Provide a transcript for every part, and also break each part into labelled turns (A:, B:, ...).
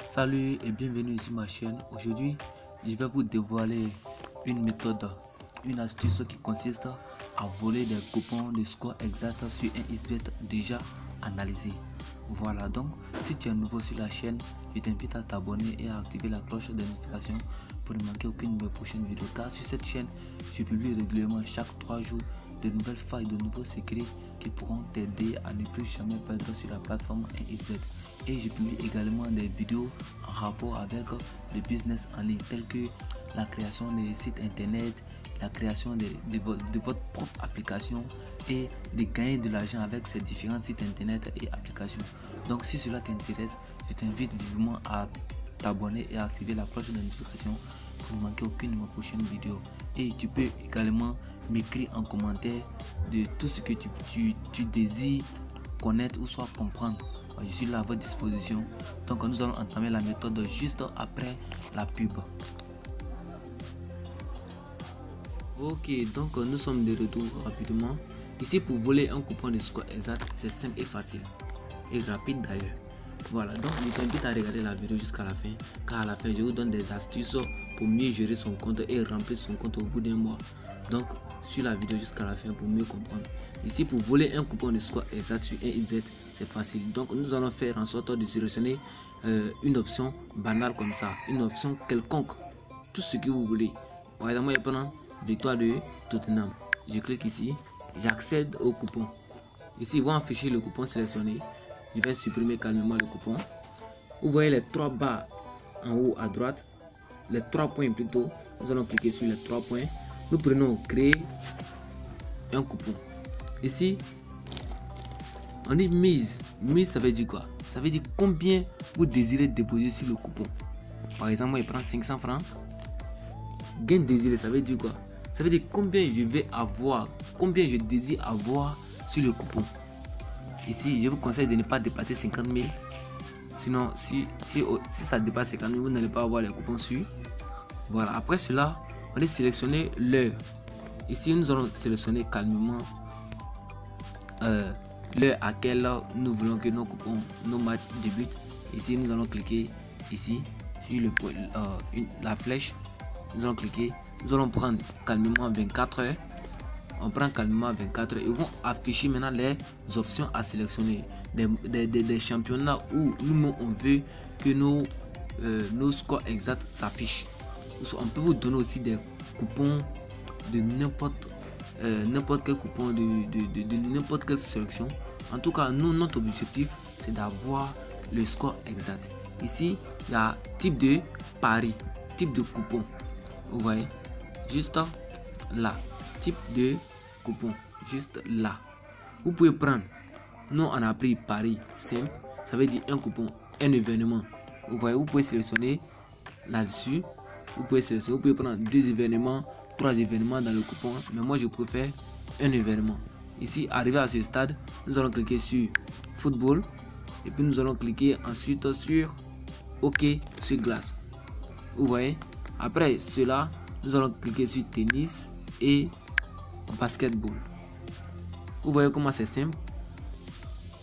A: Salut et bienvenue sur ma chaîne. Aujourd'hui, je vais vous dévoiler une méthode, une astuce qui consiste à voler des coupons de score exact sur un XBet déjà analysé. Voilà, donc si tu es nouveau sur la chaîne, je t'invite à t'abonner et à activer la cloche de notification pour ne manquer aucune de mes prochaines vidéos. Car sur cette chaîne, je publie régulièrement chaque 3 jours de nouvelles failles, de nouveaux secrets qui pourront t'aider à ne plus jamais perdre sur la plateforme 1xBet. Et je publie également des vidéos en rapport avec le business en ligne, telles que la création des sites internet, la création de votre propre application et de gagner de l'argent avec ces différents sites internet et applications. Donc si cela t'intéresse, je t'invite vivement à t'abonner et à activer la cloche de notification pour ne manquer aucune de mes prochaines vidéos. Et tu peux également m'écrire en commentaire de tout ce que tu désires connaître ou soit comprendre. Je suis là à votre disposition. Donc nous allons entamer la méthode juste après la pub. Ok, donc nous sommes de retour rapidement. Ici, pour voler un coupon de score exact, c'est simple et facile. Et rapide d'ailleurs. Voilà, donc je t'invite à regarder la vidéo jusqu'à la fin. Car à la fin, je vous donne des astuces pour mieux gérer son compte et remplir son compte au bout d'un mois. Donc, sur la vidéo jusqu'à la fin pour mieux comprendre. Ici, pour voler un coupon de score exact sur un XBet, c'est facile. Donc, nous allons faire en sorte de sélectionner une option banale comme ça. Une option quelconque. Tout ce que vous voulez. Par exemple, je prends victoire de Tottenham. Je clique ici. J'accède au coupon. Ici, ils vont afficher le coupon sélectionné. Je vais supprimer calmement le coupon. Vous voyez les 3 barres en haut à droite. Les 3 points plutôt. Nous allons cliquer sur les 3 points. Nous prenons créer un coupon. Ici, on dit mise. Mise, ça veut dire quoi? Ça veut dire combien vous désirez déposer sur le coupon. Par exemple, moi, je prends 500 francs. Gain désiré, ça veut dire quoi? Ça veut dire combien je vais avoir, combien je désire avoir sur le coupon. Ici, je vous conseille de ne pas dépasser 50 000. Sinon, si ça dépasse 50 000, vous n'allez pas avoir les coupons sur. Voilà, après cela, on est sélectionner l'heure. Ici, nous allons sélectionner calmement l'heure à laquelle nous voulons que nos coupons, nos matchs débutent. Ici, nous allons cliquer ici sur le point, la flèche. Nous allons cliquer. Nous allons prendre calmement 24 heures. On prend calmement 24 heures. Ils vont afficher maintenant les options à sélectionner. Des championnats où nous on veut que nos scores exacts s'affichent. On peut vous donner aussi des coupons de n'importe quel coupon de n'importe quelle sélection. En tout cas, nous, notre objectif, c'est d'avoir le score exact. Ici, il y a type de pari, type de coupon. Vous voyez, juste là, type de coupon, juste là. Vous pouvez prendre, nous on a pris pari simple, ça veut dire un coupon, un événement. Vous voyez, vous pouvez sélectionner là-dessus. Vous pouvez prendre 2 événements, 3 événements dans le coupon, mais moi je préfère un événement. Ici, arrivé à ce stade, nous allons cliquer sur football et puis nous allons cliquer ensuite sur OK sur glace. Vous voyez, après cela, nous allons cliquer sur tennis et basketball. Vous voyez comment c'est simple.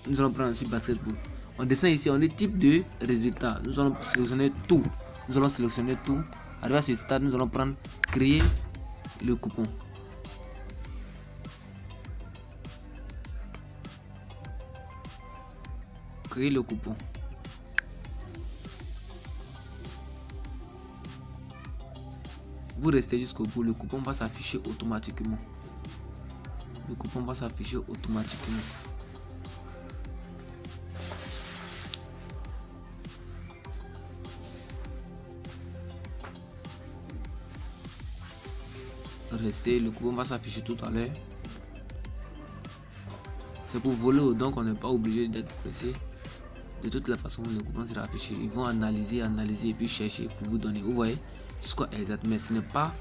A: Nous allons prendre sur basketball. On descend ici, on dit type de résultat. Nous allons sélectionner tout. Nous allons sélectionner tout. Arrivé à ce stade, nous allons prendre créer le coupon. Créer le coupon. Vous restez jusqu'au bout, le coupon va s'afficher automatiquement. Le coupon va s'afficher automatiquement. Restez, le coupon va s'afficher tout à l'heure. C'est pour voler, donc on n'est pas obligé d'être pressé. De toute la façon, le coupon sera affiché. Ils vont analyser et puis chercher pour vous donner. Vous voyez, score exact, mais ce n'est pas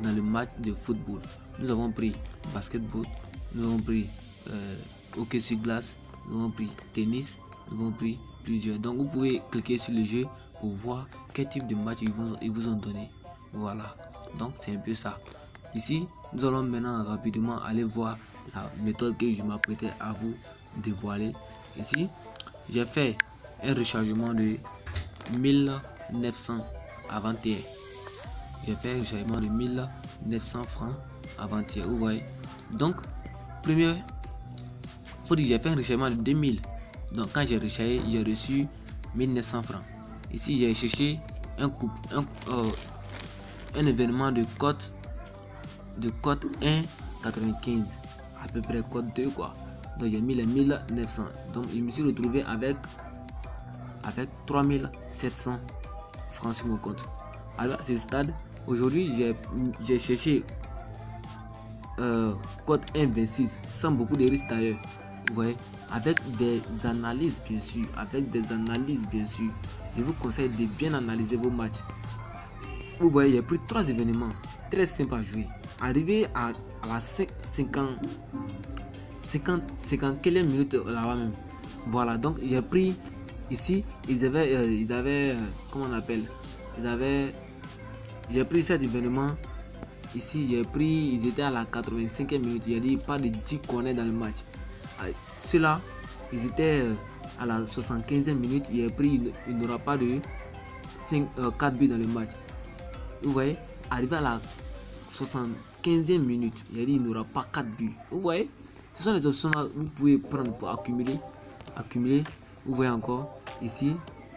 A: dans le match de football. Nous avons pris basketball, nous avons pris hockey sur glace, nous avons pris tennis, nous avons pris plusieurs. Donc vous pouvez cliquer sur le jeu pour voir quel type de match ils vous ont donné. Voilà, donc c'est un peu ça. Ici, nous allons maintenant rapidement aller voir la méthode que je m'apprêtais à vous dévoiler. Ici, j'ai fait un rechargement de 1900 avant-hier. J'ai fait un rechargement de 1900 francs avant-hier. Vous voyez. Donc, premier, faut dire que j'ai fait un rechargement de 2000. Donc, quand j'ai rechargé, j'ai reçu 1900 francs. Ici, j'ai cherché un événement de cote 1,95. À peu près cote 2 quoi. Donc, j'ai mis les 1900. Donc, je me suis retrouvé avec 3700 francs sur mon compte. Alors, à ce stade, aujourd'hui, j'ai cherché code 1,26 sans beaucoup de risques d'ailleurs. Vous voyez, avec des analyses bien sûr. Je vous conseille de bien analyser vos matchs. Vous voyez, j'ai pris 3 événements très simples à jouer. Arrivé à la 50 quelle minute là-bas même. Voilà, donc j'ai pris ici, ils avaient comment on appelle, j'ai pris cet événement ici, ils étaient à la 85e minute. Il a dit pas de 10 corners dans le match. Ceux-là, ils étaient à la 75e minute. Il a pris, il n'aura pas de 4 buts dans le match. Vous voyez, arrivé à la 75e minute, il a dit il n'aura pas 4 buts. Vous voyez, ce sont les options que vous pouvez prendre pour accumuler. Vous voyez encore ici,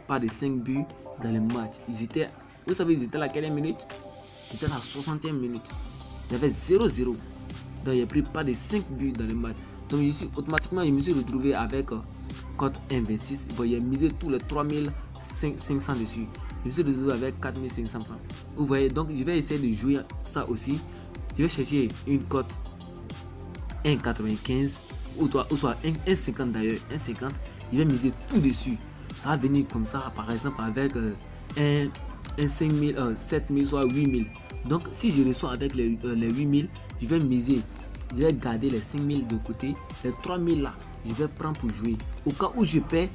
A: pas de 5 buts dans le match. Vous savez, ils étaient à la quelle minute? Ils étaient à la 60e minute. Il y avait 0-0. Donc il a pris pas de 5 buts dans le match. Donc ici, automatiquement, je me suis retrouvé avec cote 1,26. Bon, il a misé tous les 3500 dessus. Je me suis retrouvé avec 4500 francs. Vous voyez, donc je vais essayer de jouer ça aussi. Je vais chercher une cote 1,95 ou soit 1,50 d'ailleurs. 1,50. Je vais miser tout dessus. Ça va venir comme ça, par exemple, avec un 5000, 7000, soit 8000. Donc, si je reçois avec les 8000, je vais miser. Je vais garder les 5000 de côté. Les 3000 là, je vais prendre pour jouer. Au cas où je perds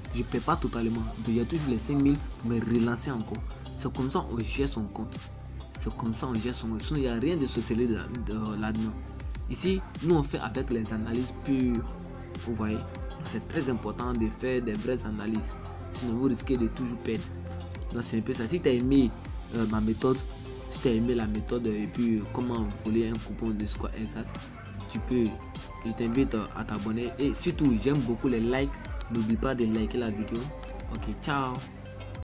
A: pas totalement. Donc, j'ai toujours les 5000 pour me relancer encore. C'est comme ça on gère son compte. Sinon, il n'y a rien de socialisé là-dedans. Ici, nous on fait avec les analyses pures. Vous voyez, c'est très important de faire des vraies analyses. Sinon, vous risquez de toujours perdre. Donc, c'est un peu ça. Si tu as aimé ma méthode, si tu as aimé la méthode et puis comment voler un coupon de score exact, je t'invite à t'abonner. Et surtout, j'aime beaucoup les likes. N'oublie pas de liker la vidéo. Ok, ciao.